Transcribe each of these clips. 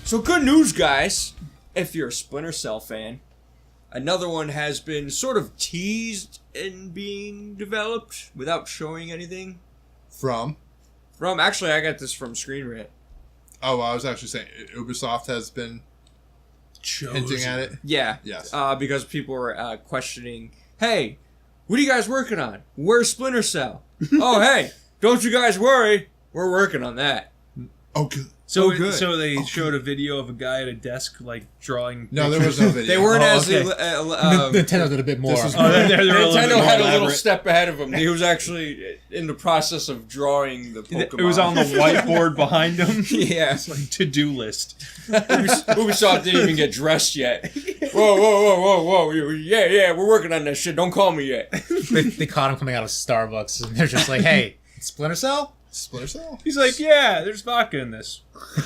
So good news, guys. If you're a Splinter Cell fan, another one has been sort of teased and being developed without showing anything. From? Actually, I got this from Screen Rant. Oh, I was actually saying Ubisoft has been hinting at it. Yeah. Yes. Because people were questioning, hey, what are you guys working on? Where's Splinter Cell? Oh, hey, don't you guys worry. We're working on that. Oh, good. So, good. so they showed a video of a guy at a desk, like, drawing No, there was no video. They weren't okay. Nintendo did a bit more. Nintendo had a little step ahead of him. He was actually in the process of drawing the Pokemon. It was on the whiteboard behind him. Yeah. It's like to-do list. Ubisoft didn't even get dressed yet. Whoa. Yeah, we're working on that shit. Don't call me yet. They caught him coming out of Starbucks, and they're just like, hey, Splinter Cell? Splinter Cell? He's like, yeah, there's vodka in this.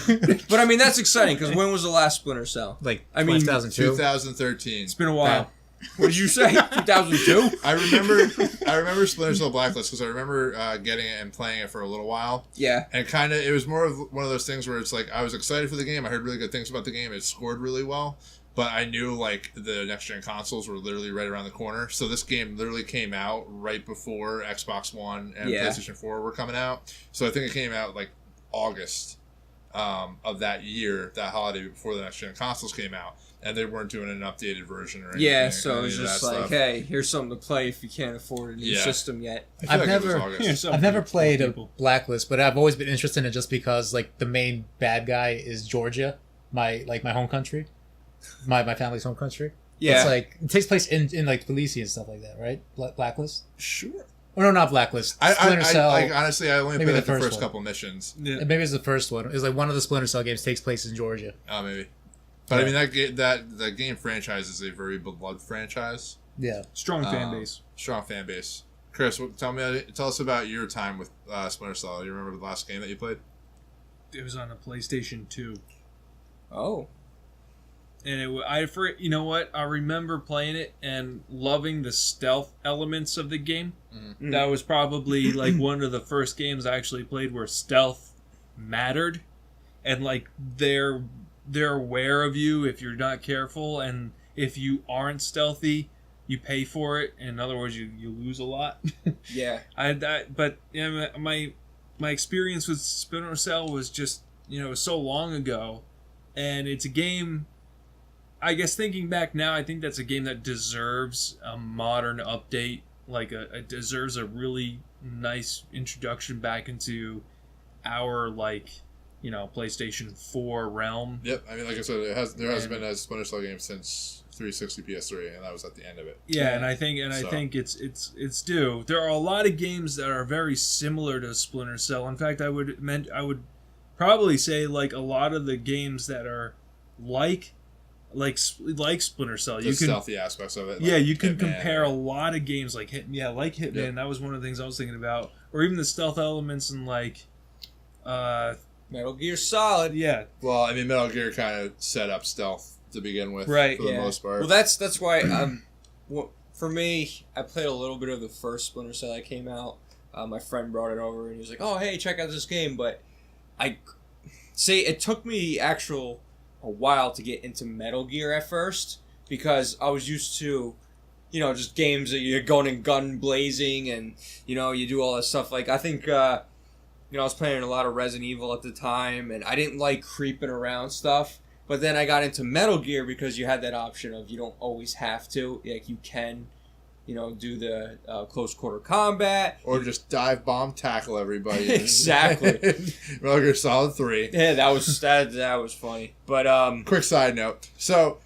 But I mean, that's exciting, because when was the last Splinter Cell? Like, I mean, 2002? 2013. It's been a while. What did you say? 2002? I remember Splinter Cell Blacklist because I remember getting it and playing it for a little while. Yeah. And kind of, it was more of one of those things where it's like, I was excited for the game. I heard really good things about the game. It scored really well. But I knew, like, the next-gen consoles were literally right around the corner. So this game literally came out right before Xbox One and PlayStation 4 were coming out. So I think it came out, like, August of that year, that holiday before the next-gen consoles came out. And they weren't doing an updated version or anything. Yeah, so it was just like, stuff. hey, here's something to play if you can't afford a new system yet. I feel like it was August. I've never played a Blacklist, but I've always been interested in it just because, like, the main bad guy is Georgia, my home country. My family's home country. Yeah. It's like, it takes place in like, Tbilisi and stuff like that, right? Blacklist? Sure. Oh, no, not Blacklist. Splinter Cell. Honestly, I only played the first one. couple missions. Yeah. Maybe it's the first one. It's like one of the Splinter Cell games takes place in Georgia. Oh, maybe. But I mean, that game franchise is a very beloved franchise. Yeah. Strong fan base. Strong fan base. Chris, tell us about your time with Splinter Cell. You remember the last game that you played? It was on a PlayStation 2. Oh. And you know what? I remember playing it and loving the stealth elements of the game. Mm-hmm. That was probably like one of the first games I actually played where stealth mattered, and like they're aware of you if you're not careful, and if you aren't stealthy, you pay for it. In other words, you lose a lot. Yeah. But yeah, my experience with Splinter Cell was just, it was so long ago, and it's a game. I guess thinking back now, I think that's a game that deserves a modern update. Like, it deserves a really nice introduction back into our, like, PlayStation 4 realm. Yep. I mean, like I said, there hasn't been a Splinter Cell game since 360 PS3, and that was at the end of it. Yeah, and I think it's due. There are a lot of games that are very similar to Splinter Cell. In fact, I would probably say like a lot of the games that are like Splinter Cell. The stealthy aspects of it. Yeah, you can Hitman, compare a lot of games like Hitman. Yeah. That was one of the things I was thinking about, or even the stealth elements in like Metal Gear Solid. Yeah. Well, I mean, Metal Gear kind of set up stealth to begin with, right? For the most part. Well, that's why. For me, I played a little bit of the first Splinter Cell that came out. My friend brought it over, and he was like, "Oh, hey, check out this game." But it took me a while to get into Metal Gear at first, because I was used to, just games that you're going and gun blazing and, you do all that stuff. Like, I think, I was playing a lot of Resident Evil at the time, and I didn't like creeping around stuff. But then I got into Metal Gear because you had that option of you don't always have to. Like, you can, do the close quarter combat. Or just dive bomb tackle everybody. Exactly. Metal Gear Solid 3. Yeah, that was funny. But quick side note. So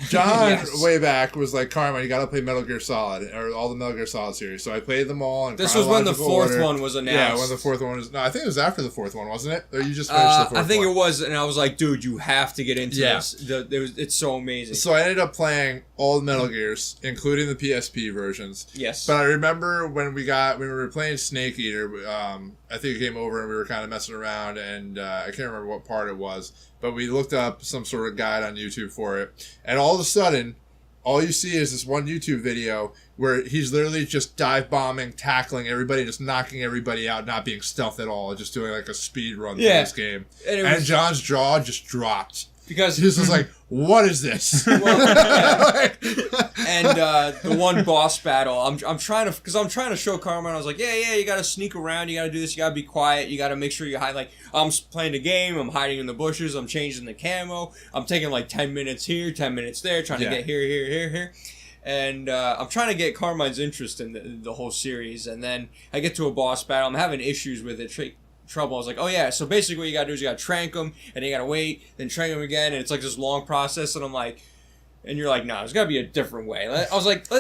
John Yes. way back was like, Carmine, you gotta play Metal Gear Solid, or all the Metal Gear Solid series. So I played them all in this was when the chronological fourth order. one was announced. Yeah, when the fourth one was... No, I think it was after the fourth one, wasn't it? Or you just finished the fourth one? I think it was, and I was like, dude, you have to get into Yeah. this. It's so amazing. So I ended up playing all the Metal Gears, including the PSP versions. Yes. But I remember when we were playing Snake Eater, I think it came over and we were kind of messing around, and I can't remember what part it was, but we looked up some sort of guide on YouTube for it, and all of a sudden, all you see is this one YouTube video where he's literally just dive bombing, tackling everybody, just knocking everybody out, not being stealth at all, just doing like a speed run through this game. And John's jaw just dropped. because He was just like, what is this? well, yeah. And the one boss battle, I'm trying to show Carmine. I was like, yeah, you gotta sneak around, you gotta do this, you gotta be quiet, you gotta make sure you hide. Like, I'm playing the game, I'm hiding in the bushes, I'm changing the camo, I'm taking like 10 minutes here, 10 minutes there, trying to get here. And I'm trying to get Carmine's interest in the whole series. And then I get to a boss battle, I'm having issues with it. Trouble. I was like, oh yeah, so basically what you gotta do is you gotta trank them, and then you gotta wait, then trank them again, and it's like this long process, and I'm like, and you're like, no, there's gotta be a different way. I was like, go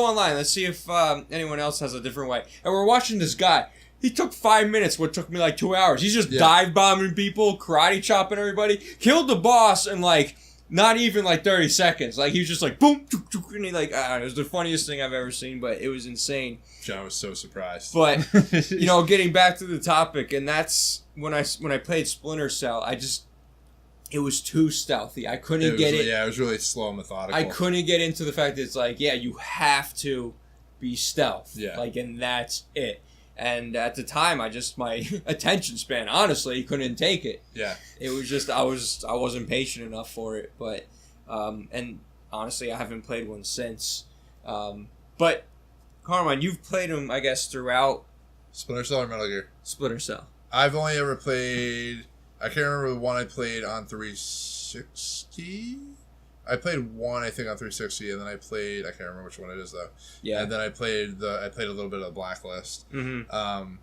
online, let's see if anyone else has a different way. And we're watching this guy. He took 5 minutes, what took me like 2 hours. He's just dive bombing people, karate chopping everybody, killed the boss in like not even like 30 seconds. Like, he was just like, boom, and he like, it was the funniest thing I've ever seen, but it was insane. John was so surprised. But, getting back to the topic, and that's when I played Splinter Cell, it was too stealthy. I couldn't get it. Yeah, it was really slow and methodical. I couldn't get into the fact that it's like, yeah, you have to be stealth. Yeah. Like, and that's it. And at the time, my attention span, honestly, couldn't take it. Yeah. It was just, I wasn't patient enough for it. But, and honestly, I haven't played one since. But, Carmine, you've played them, I guess, throughout Splinter Cell or Metal Gear? Splinter Cell. I've only ever played, I can't remember the one I played on 360. I played one, I think, on 360, and then I can't remember which one it is, though. Yeah. And then I played a little bit of Blacklist. Mm-hmm.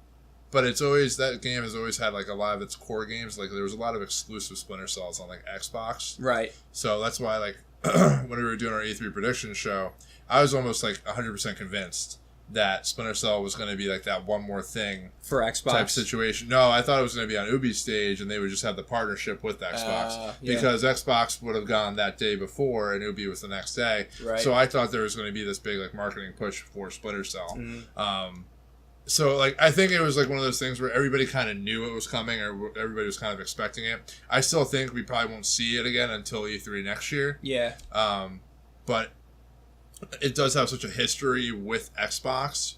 But it's always, that game has always had, like, a lot of its core games. Like, there was a lot of exclusive Splinter Cells on, like, Xbox. Right. So that's why, like, when we were doing our E3 prediction show, I was almost, like, 100% convinced that Splinter Cell was going to be like that one more thing for Xbox type situation. No, I thought it was going to be on Ubi's stage, and they would just have the partnership with Xbox because Xbox would have gone that day before, and Ubi was the next day. Right. So I thought there was going to be this big like marketing push for Splinter Cell. Mm-hmm. So like I think it was like one of those things where everybody kind of knew it was coming, or everybody was kind of expecting it. I still think we probably won't see it again until E3 next year. Yeah. But it does have such a history with Xbox.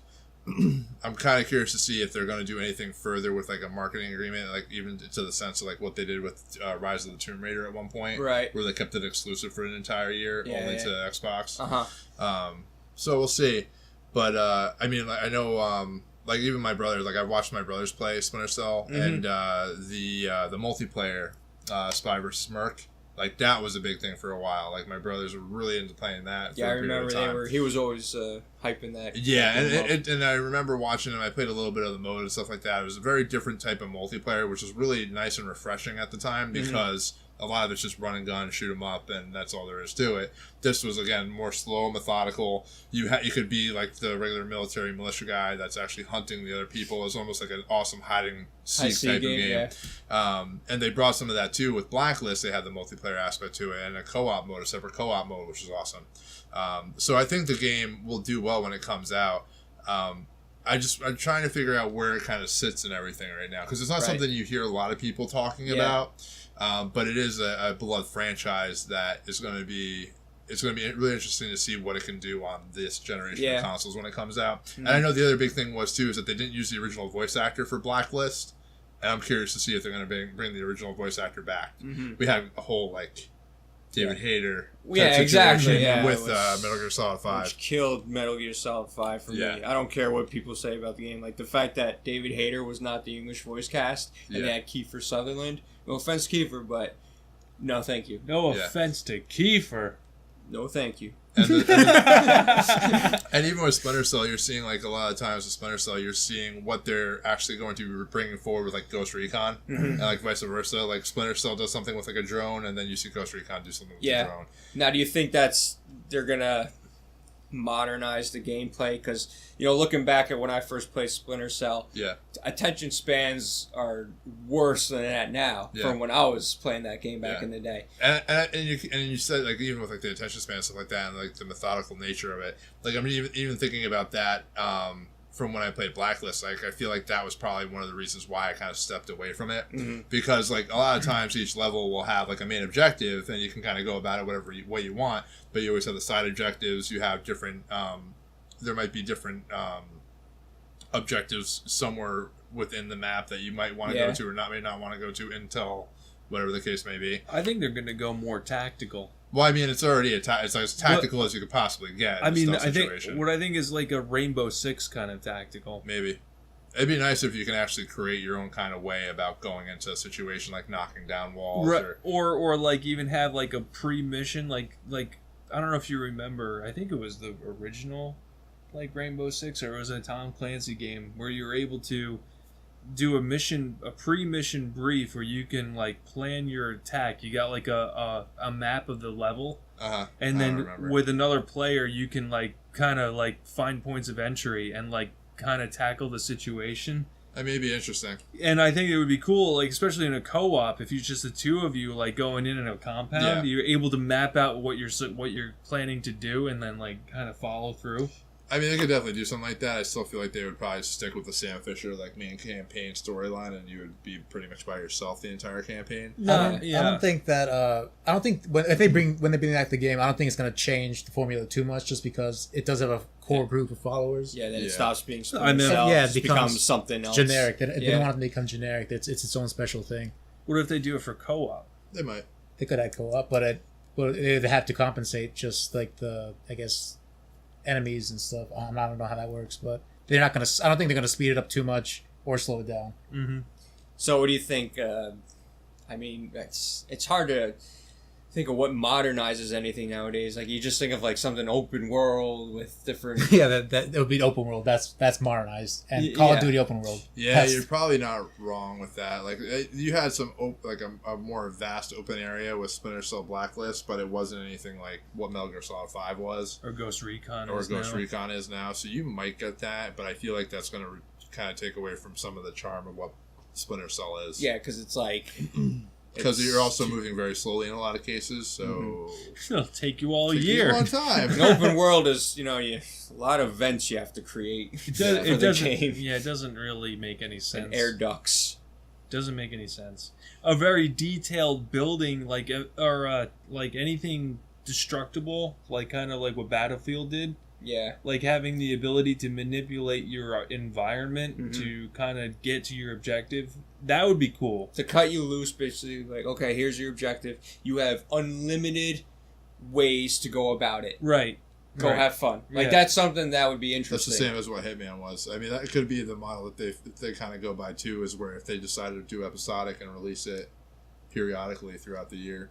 I'm kind of curious to see if they're going to do anything further with like a marketing agreement, like even to the sense of like what they did with Rise of the Tomb Raider at one point, right? Where they kept it exclusive for an entire year, only to Xbox. Uh-huh. So we'll see. But I mean, I know, like even my brother, like I've watched my brothers play Splinter Cell, and the multiplayer Spy vs. Merc. Like, that was a big thing for a while. Like, my brothers were really into playing that. Yeah, I remember he was always hyping that. Yeah, and I remember watching him. I played a little bit of the mode and stuff like that. It was a very different type of multiplayer, which was really nice and refreshing at the time because a lot of it's just run and gun, shoot 'em up, and that's all there is to it. This was, again, more slow, methodical. You could be like the regular military militia guy that's actually hunting the other people. It was almost like an awesome hide-and-seek type of game. Yeah. And they brought some of that, too. With Blacklist, they had the multiplayer aspect to it, and a co-op mode, a separate co-op mode, which is awesome. So I think the game will do well when it comes out. I'm trying to figure out where it kind of sits and everything right now, because it's not something you hear a lot of people talking about. But it is a beloved franchise that is going to be. It's going to be really interesting to see what it can do on this generation of consoles when it comes out. Mm-hmm. And I know the other big thing was too is that they didn't use the original voice actor for Blacklist, and I'm curious to see if they're going to bring the original voice actor back. Mm-hmm. We had a whole like David Hayter. Yeah, exactly. Yeah, with Metal Gear Solid 5. Which killed Metal Gear Solid 5 for me. I don't care what people say about the game. Like, the fact that David Hayter was not the English voice cast, and they had Kiefer Sutherland. No offense, Kiefer, but no thank you. No offense to Kiefer. No thank you. And even with Splinter Cell, you're seeing like a lot of times with Splinter Cell, you're seeing what they're actually going to be bringing forward with like Ghost Recon, and like vice versa. Like Splinter Cell does something with like a drone, and then you see Ghost Recon do something with a drone. Now, do you think they're gonna modernize the gameplay? Because looking back at when I first played Splinter Cell, attention spans are worse than that now from when I was playing that game back in the day. And you said like even with like the attention span and stuff like that, and like the methodical nature of it. Like I mean, even thinking about that from when I played Blacklist, like I feel like that was probably one of the reasons why I kind of stepped away from it, because like a lot of times each level will have like a main objective, and you can kind of go about it whatever way you want, but you always have the side objectives. You have different there might be different objectives somewhere within the map that you might want to go to or may not want to go to until whatever the case may be. I think they're going to go more tactical. Well, I mean, it's already it's as tactical as you could possibly get. I mean, I think what I think is like a Rainbow Six kind of tactical. Maybe. It'd be nice if you can actually create your own kind of way about going into a situation like knocking down walls, Right. Or like even have like a pre-mission, like I don't know if you remember. I think it was the original, like Rainbow Six, or it was a Tom Clancy game where you were able to do a pre-mission brief where you can like plan your attack. You got like a map of the level, and then with another player you can like kind of like find points of entry and like kind of tackle the situation. That may be interesting. And I think it would be cool, like especially in a co-op, if it's just the two of you like going in a compound, you're able to map out what you're planning to do and then like kind of follow through. I mean, they could definitely do something like that. I still feel like they would probably stick with the Sam Fisher like main campaign storyline, and you would be pretty much by yourself the entire campaign. I don't think that. I don't think when they bring back the game, I don't think it's going to change the formula too much, just because it does have a core group of followers. Yeah, then it stops being Splinter Cell. It becomes something else. Generic. They don't want it to become generic. It's its own special thing. What if they do it for co-op? They might. They could add co-op, but they have to compensate just like the, I guess, enemies and stuff. I don't know how that works, but they're not gonna. I don't think they're gonna speed it up too much or slow it down. Mm-hmm. So, what do you think? I mean, it's hard to think of what modernizes anything nowadays. Like, you just think of like something open world with different. Yeah, that would be open world. That's modernized, and Call of Duty open world. Yeah, you're probably not wrong with that. Like, you had some a more vast open area with Splinter Cell Blacklist, but it wasn't anything like what Metal Gear Solid 5 was, or Ghost Recon, Recon is now. So you might get that, but I feel like that's going to kind of take away from some of the charm of what Splinter Cell is. Yeah, because it's like. Because you're also moving very slowly in a lot of cases, so it'll take you all a year. A long time. An open world is, a lot of vents you have to create. It doesn't really make any sense. And air ducts. Doesn't make any sense. A very detailed building, like anything destructible, like kind of like what Battlefield did. Yeah. Like having the ability to manipulate your environment to kind of get to your objective. That would be cool. To cut you loose, basically, like, okay, here's your objective. You have unlimited ways to go about it. Right. Go have fun. Like, that's something that would be interesting. That's the same as what Hitman was. I mean, that could be the model that they kind of go by, too, is where if they decided to do episodic and release it periodically throughout the year.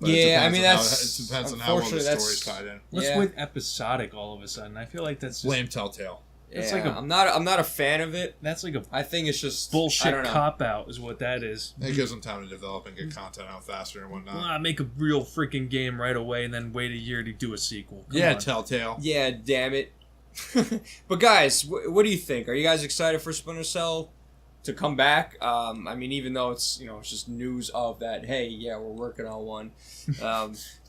But it depends on how well the story's tied in. What's with episodic all of a sudden? I feel like that's just... Blame Telltale. It's like I'm not a fan of it. That's like I think it's just bullshit cop out is what that is. It gives them time to develop and get content out faster and whatnot. Make a real freaking game right away and then wait a year to do a sequel. Come on. Telltale. Yeah, damn it. But guys, what do you think? Are you guys excited for Splinter Cell to come back? I mean, even though it's it's just news of that. Hey, yeah, we're working on one.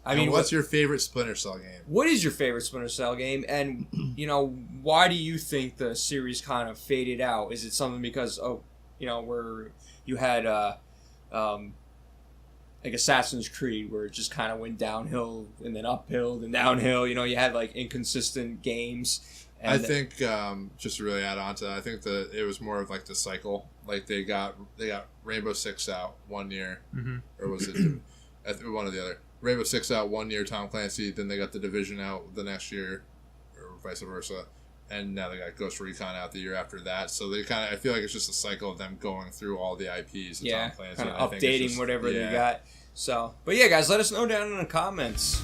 I mean, what's your favorite Splinter Cell game? What is your favorite Splinter Cell game? And, why do you think the series kind of faded out? Is it something because, where you had, like Assassin's Creed, where it just kind of went downhill and then uphill and downhill? You had, like, inconsistent games. And I think, just to really add on to that, I think that it was more of, like, the cycle. Like, they got Rainbow Six out one year. Mm-hmm. Or was it one or the other? Rainbow Six out one year, Tom Clancy. Then they got The Division out the next year, or vice versa. And now they got Ghost Recon out the year after that. So they I feel like it's just a cycle of them going through all the IPs of Tom Clancy. Kind of updating whatever they got. So, but yeah, guys, let us know down in the comments.